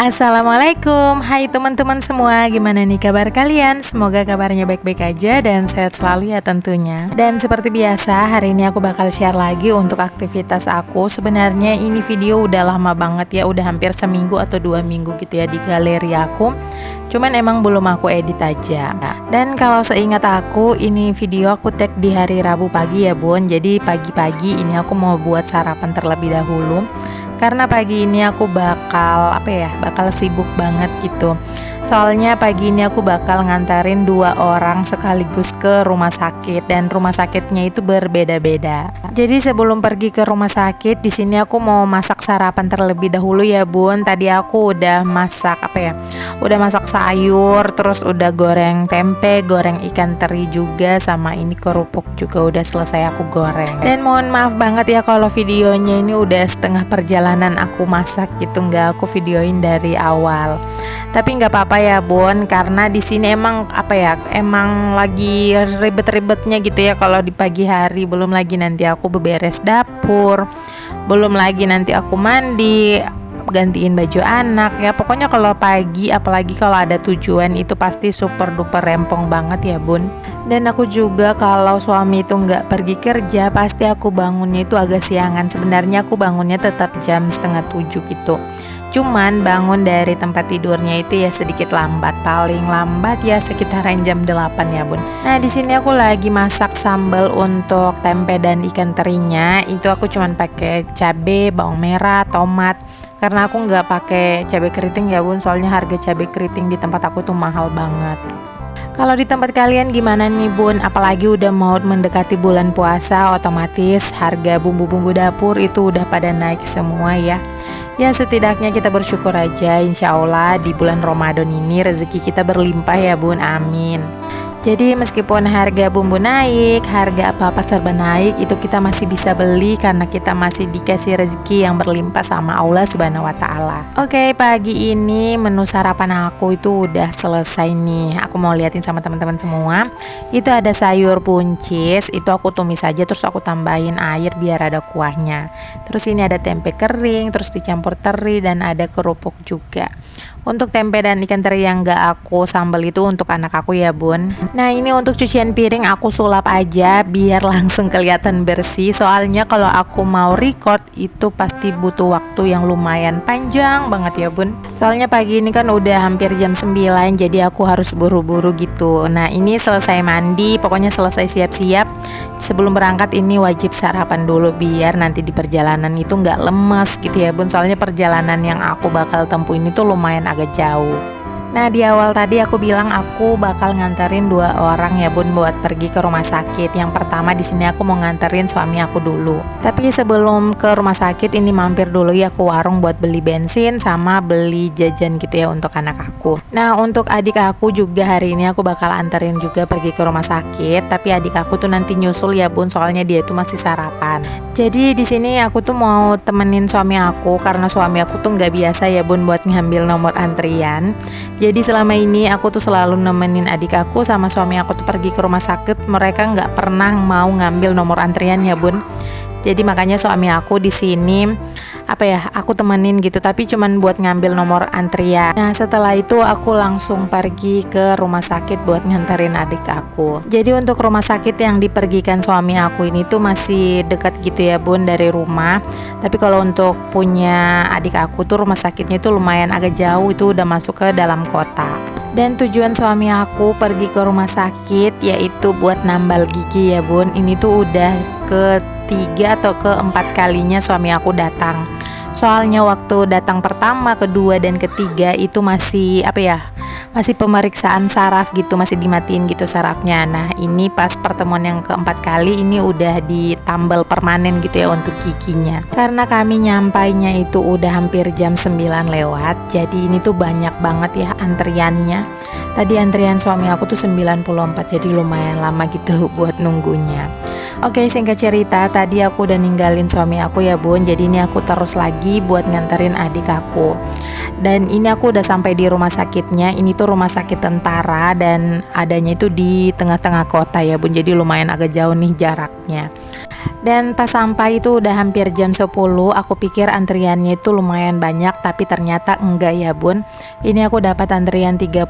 Assalamualaikum, hai teman-teman semua, gimana nih kabar kalian? Semoga kabarnya baik-baik aja dan sehat selalu ya tentunya. Dan seperti biasa, hari ini aku bakal share lagi untuk aktivitas aku. Sebenarnya ini video udah lama banget ya, udah hampir seminggu atau 2 minggu gitu ya di galeri aku. Cuman emang belum aku edit aja. Dan kalau seingat aku, ini video aku tag di hari Rabu pagi ya bun. Jadi pagi-pagi ini aku mau buat sarapan terlebih dahulu. Karena pagi ini aku bakal bakal sibuk banget gitu. Soalnya pagi ini aku bakal ngantarin 2 orang sekaligus ke rumah sakit dan rumah sakitnya itu berbeda-beda. Jadi sebelum pergi ke rumah sakit, di sini aku mau masak sarapan terlebih dahulu ya bun. Tadi aku udah masak udah masak sayur, terus udah goreng tempe, goreng ikan teri juga, sama ini kerupuk juga udah selesai aku goreng. Dan mohon maaf banget ya kalau videonya ini udah setengah perjalanan aku masak gitu, nggak aku videoin dari awal. Tapi nggak apa-apa ya bun, karena di sini emang emang lagi ribet-ribetnya gitu ya kalau di pagi hari. Belum lagi nanti aku beberes dapur, belum lagi nanti aku mandi, gantiin baju anak ya. Pokoknya kalau pagi, apalagi kalau ada tujuan, itu pasti super duper rempong banget ya bun. Dan aku juga kalau suami itu nggak pergi kerja, pasti aku bangunnya itu agak siangan. Sebenarnya aku bangunnya tetap jam 6:30 gitu. Cuman bangun dari tempat tidurnya itu ya sedikit lambat, paling lambat ya sekitaran jam 8 ya bun. Nah di sini aku lagi masak sambal untuk tempe dan ikan terinya. Itu aku cuman pakai cabai, bawang merah, tomat. Karena aku nggak pakai cabai keriting ya bun, soalnya harga cabai keriting di tempat aku tuh mahal banget. Kalau di tempat kalian gimana nih bun? Apalagi udah mau mendekati bulan puasa, otomatis harga bumbu-bumbu dapur itu udah pada naik semua ya. Ya setidaknya kita bersyukur aja, insya Allah di bulan Ramadan ini rezeki kita berlimpah ya bun, amin. Jadi meskipun harga bumbu naik, harga apa-apa serba naik, itu kita masih bisa beli karena kita masih dikasih rezeki yang berlimpah sama Allah Subhanahu wa Ta'ala. Oke, pagi ini menu sarapan aku itu udah selesai nih. Aku mau liatin sama teman-teman semua. Itu ada sayur buncis, itu aku tumis aja, terus aku tambahin air biar ada kuahnya. Terus ini ada tempe kering, terus dicampur teri, dan ada kerupuk juga. Untuk tempe dan ikan teri yang gak aku sambal itu untuk anak aku ya bun. Nah ini untuk cucian piring aku sulap aja biar langsung kelihatan bersih. Soalnya kalau aku mau record itu pasti butuh waktu yang lumayan panjang banget ya bun. Soalnya pagi ini kan udah hampir jam 9, jadi aku harus buru-buru gitu. Nah ini selesai mandi, pokoknya selesai siap-siap. Sebelum berangkat ini wajib sarapan dulu biar nanti di perjalanan itu nggak lemes gitu ya bun. Soalnya perjalanan yang aku bakal tempuh ini tuh lumayan agak jauh. Nah di awal tadi aku bilang aku bakal nganterin 2 orang ya bun buat pergi ke rumah sakit. Yang pertama di sini aku mau nganterin suami aku dulu. Tapi sebelum ke rumah sakit ini mampir dulu ya ke warung buat beli bensin sama beli jajan gitu ya untuk anak aku. Nah untuk adik aku juga hari ini aku bakal anterin juga pergi ke rumah sakit. Tapi adik aku tuh nanti nyusul ya bun, soalnya dia tuh masih sarapan. Jadi di sini aku tuh mau temenin suami aku karena suami aku tuh nggak biasa ya bun buat ngambil nomor antrian. Jadi selama ini aku tuh selalu nemenin adik aku sama suami aku tuh pergi ke rumah sakit. Mereka nggak pernah mau ngambil nomor antrian ya bun. Jadi makanya suami aku di sini aku temenin gitu, tapi cuman buat ngambil nomor antrian. Nah setelah itu aku langsung pergi ke rumah sakit buat nganterin adik aku. Jadi untuk rumah sakit yang dipergikan suami aku ini tuh masih dekat gitu ya bun dari rumah. Tapi kalau untuk punya adik aku tuh rumah sakitnya itu lumayan agak jauh, itu udah masuk ke dalam kota. Dan tujuan suami aku pergi ke rumah sakit yaitu buat nambal gigi ya bun. Ini tuh udah ketiga atau keempat kalinya suami aku datang. Soalnya waktu datang pertama, kedua, dan ketiga itu masih masih pemeriksaan saraf gitu, masih dimatiin gitu sarafnya. Nah ini pas pertemuan yang keempat kali ini udah ditambal permanen gitu ya untuk giginya. Karena kami nyampainya itu udah hampir jam 9 lewat, jadi ini tuh banyak banget ya antriannya. Tadi antrian suami aku tuh 94, jadi lumayan lama gitu buat nunggunya. Oke, singkat cerita, tadi aku udah ninggalin suami aku ya bun. Jadi ini aku terus lagi buat nganterin adik aku. Dan ini aku udah sampai di rumah sakitnya. Ini tuh rumah sakit tentara dan adanya itu di tengah-tengah kota ya bun, jadi lumayan agak jauh nih jaraknya. Dan pas sampai itu udah hampir jam 10. Aku pikir antriannya itu lumayan banyak, tapi ternyata enggak ya bun. Ini aku dapat antrian 30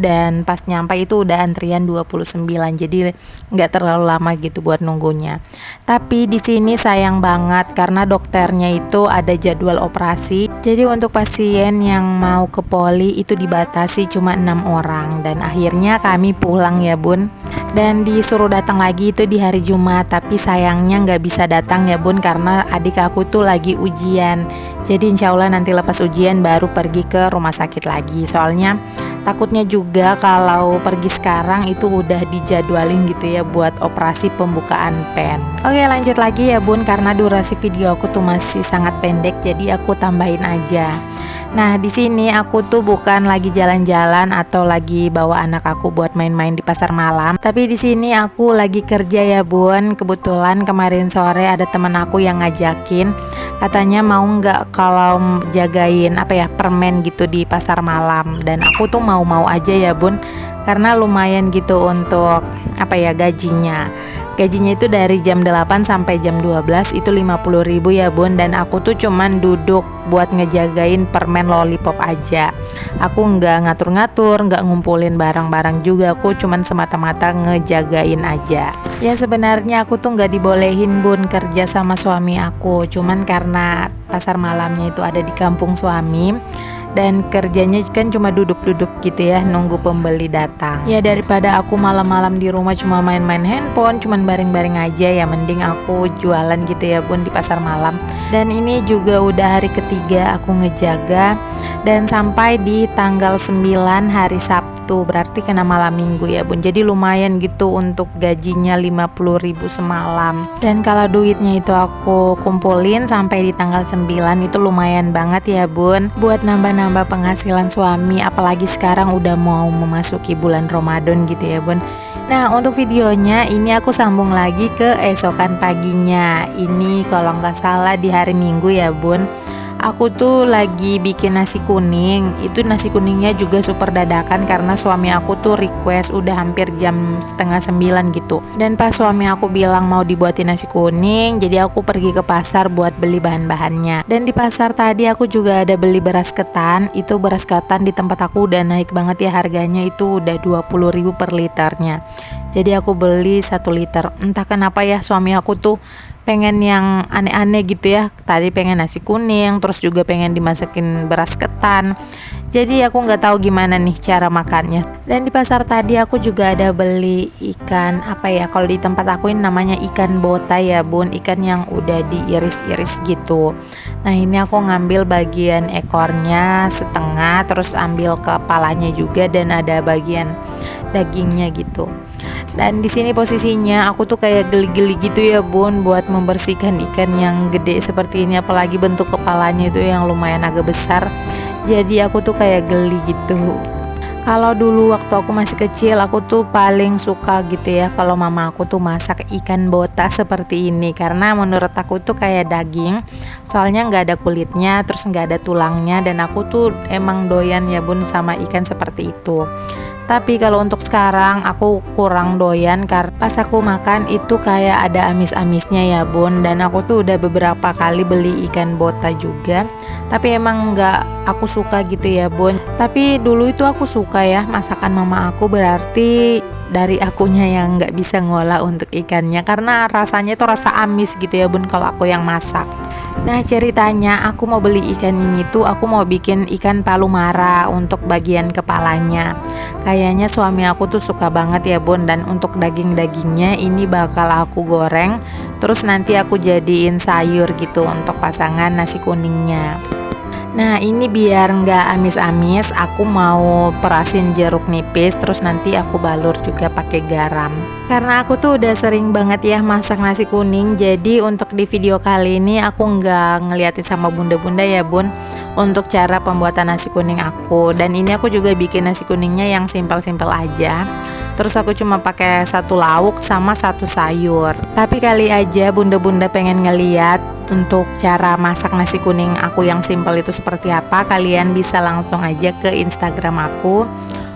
dan pas nyampe itu udah antrian 29. Jadi enggak terlalu lama gitu buat nunggunya. Tapi di sini sayang banget karena dokternya itu ada jadwal operasi. Jadi untuk pasien yang mau ke poli itu dibatasi cuma 6 orang dan akhirnya kami pulang ya bun. Dan disuruh datang lagi itu di hari Jumat, tapi sayangnya nggak bisa datang ya bun karena adik aku tuh lagi ujian. Jadi insya Allah nanti lepas ujian baru pergi ke rumah sakit lagi. Soalnya takutnya juga kalau pergi sekarang itu udah dijadwalin gitu ya buat operasi pembukaan pen. Oke, lanjut lagi ya bun, karena durasi video aku tuh masih sangat pendek, jadi aku tambahin aja. Nah, di sini aku tuh bukan lagi jalan-jalan atau lagi bawa anak aku buat main-main di pasar malam, tapi di sini aku lagi kerja ya bun. Kebetulan kemarin sore ada teman aku yang ngajakin, katanya mau nggak kalau jagain permen gitu di pasar malam, dan aku tuh mau aja ya bun, karena lumayan gitu untuk gajinya. Gajinya itu dari jam 8 sampai jam 12 itu 50.000 ya bun, dan aku tuh cuman duduk buat ngejagain permen lollipop aja. Aku nggak ngatur-ngatur, nggak ngumpulin barang-barang juga, aku cuman semata-mata ngejagain aja. Ya sebenarnya aku tuh nggak dibolehin bun kerja sama suami aku, cuman karena pasar malamnya itu ada di kampung suami dan kerjanya kan cuma duduk-duduk gitu ya, nunggu pembeli datang. Ya daripada aku malam-malam di rumah cuma main-main handphone, cuman baring-baring aja, ya mending aku jualan gitu ya bun di pasar malam. Dan ini juga udah hari ketiga aku ngejaga, dan sampai di tanggal 9 hari Sabtu, berarti kena malam minggu ya bun. Jadi lumayan gitu untuk gajinya 50.000 semalam. Dan kalau duitnya itu aku kumpulin sampai di tanggal 9 itu lumayan banget ya bun, buat nambah penghasilan suami, apalagi sekarang udah mau memasuki bulan Ramadan gitu ya bun. Nah untuk videonya ini aku sambung lagi ke esokan paginya. Ini kalau nggak salah di hari Minggu ya bun. Aku tuh lagi bikin nasi kuning. Itu nasi kuningnya juga super dadakan karena suami aku tuh request udah hampir jam setengah 9 gitu. Dan pas suami aku bilang mau dibuatin nasi kuning, jadi aku pergi ke pasar buat beli bahan-bahannya. Dan di pasar tadi aku juga ada beli beras ketan. Itu beras ketan di tempat aku udah naik banget ya harganya, itu udah 20.000 per liternya. Jadi aku beli 1 liter. Entah kenapa ya suami aku tuh pengen yang aneh-aneh gitu ya. Tadi pengen nasi kuning, terus juga pengen dimasakin beras ketan. Jadi aku nggak tahu gimana nih cara makannya. Dan di pasar tadi aku juga ada beli ikan kalau di tempat aku ini namanya ikan bota ya bun, ikan yang udah diiris-iris gitu. Nah ini aku ngambil bagian ekornya setengah, terus ambil kepalanya juga, dan ada bagian dagingnya gitu. Dan di sini posisinya aku tuh kayak geli-geli gitu ya bun buat membersihkan ikan yang gede seperti ini, apalagi bentuk kepalanya itu yang lumayan agak besar. Jadi aku tuh kayak geli gitu. Kalau dulu waktu aku masih kecil, aku tuh paling suka gitu ya kalau mama aku tuh masak ikan bota seperti ini, karena menurut aku tuh kayak daging, soalnya nggak ada kulitnya, terus nggak ada tulangnya, dan aku tuh emang doyan ya bun sama ikan seperti itu. Tapi kalau untuk sekarang aku kurang doyan karena pas aku makan itu kayak ada amis-amisnya ya bun. Dan aku tuh udah beberapa kali beli ikan bota juga, tapi emang nggak aku suka gitu ya bun. Tapi dulu itu aku suka ya masakan mama aku, berarti dari akunya yang nggak bisa ngolah untuk ikannya karena rasanya tuh rasa amis gitu ya bun kalau aku yang masak. Nah ceritanya aku mau beli ikan ini tuh aku mau bikin ikan palumara untuk bagian kepalanya. Kayaknya suami aku tuh suka banget ya bun, dan untuk daging-dagingnya ini bakal aku goreng, terus nanti aku jadiin sayur gitu untuk pasangan nasi kuningnya. Nah ini biar nggak amis-amis, aku mau perasin jeruk nipis, terus nanti aku balur juga pakai garam. Karena aku tuh udah sering banget ya masak nasi kuning, jadi untuk di video kali ini aku nggak ngeliatin sama bunda-bunda ya bun untuk cara pembuatan nasi kuning aku. Dan ini aku juga bikin nasi kuningnya yang simpel-simpel aja. Terus aku cuma pakai satu lauk sama satu sayur. Tapi kali aja bunda-bunda pengen ngeliat untuk cara masak nasi kuning aku yang simple itu seperti apa, kalian bisa langsung aja ke Instagram aku.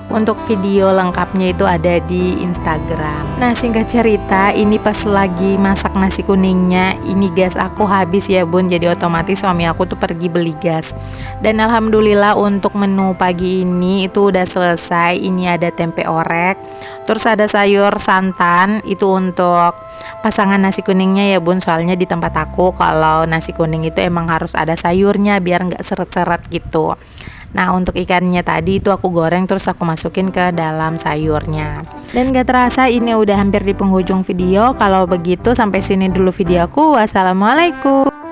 Untuk video lengkapnya itu ada di Instagram. Nah, singkat cerita, ini pas lagi masak nasi kuningnya, ini gas aku habis ya bun, jadi otomatis suami aku tuh pergi beli gas. Dan alhamdulillah untuk menu pagi ini itu udah selesai. Ini ada tempe orek, terus ada sayur santan, itu untuk pasangan nasi kuningnya ya bun. Soalnya di tempat aku kalau nasi kuning itu emang harus ada sayurnya biar nggak seret-seret gitu. Nah, untuk ikannya tadi itu aku goreng terus aku masukin ke dalam sayurnya. Dan gak terasa ini udah hampir di penghujung video. Kalau begitu sampai sini dulu videoku. Wassalamualaikum.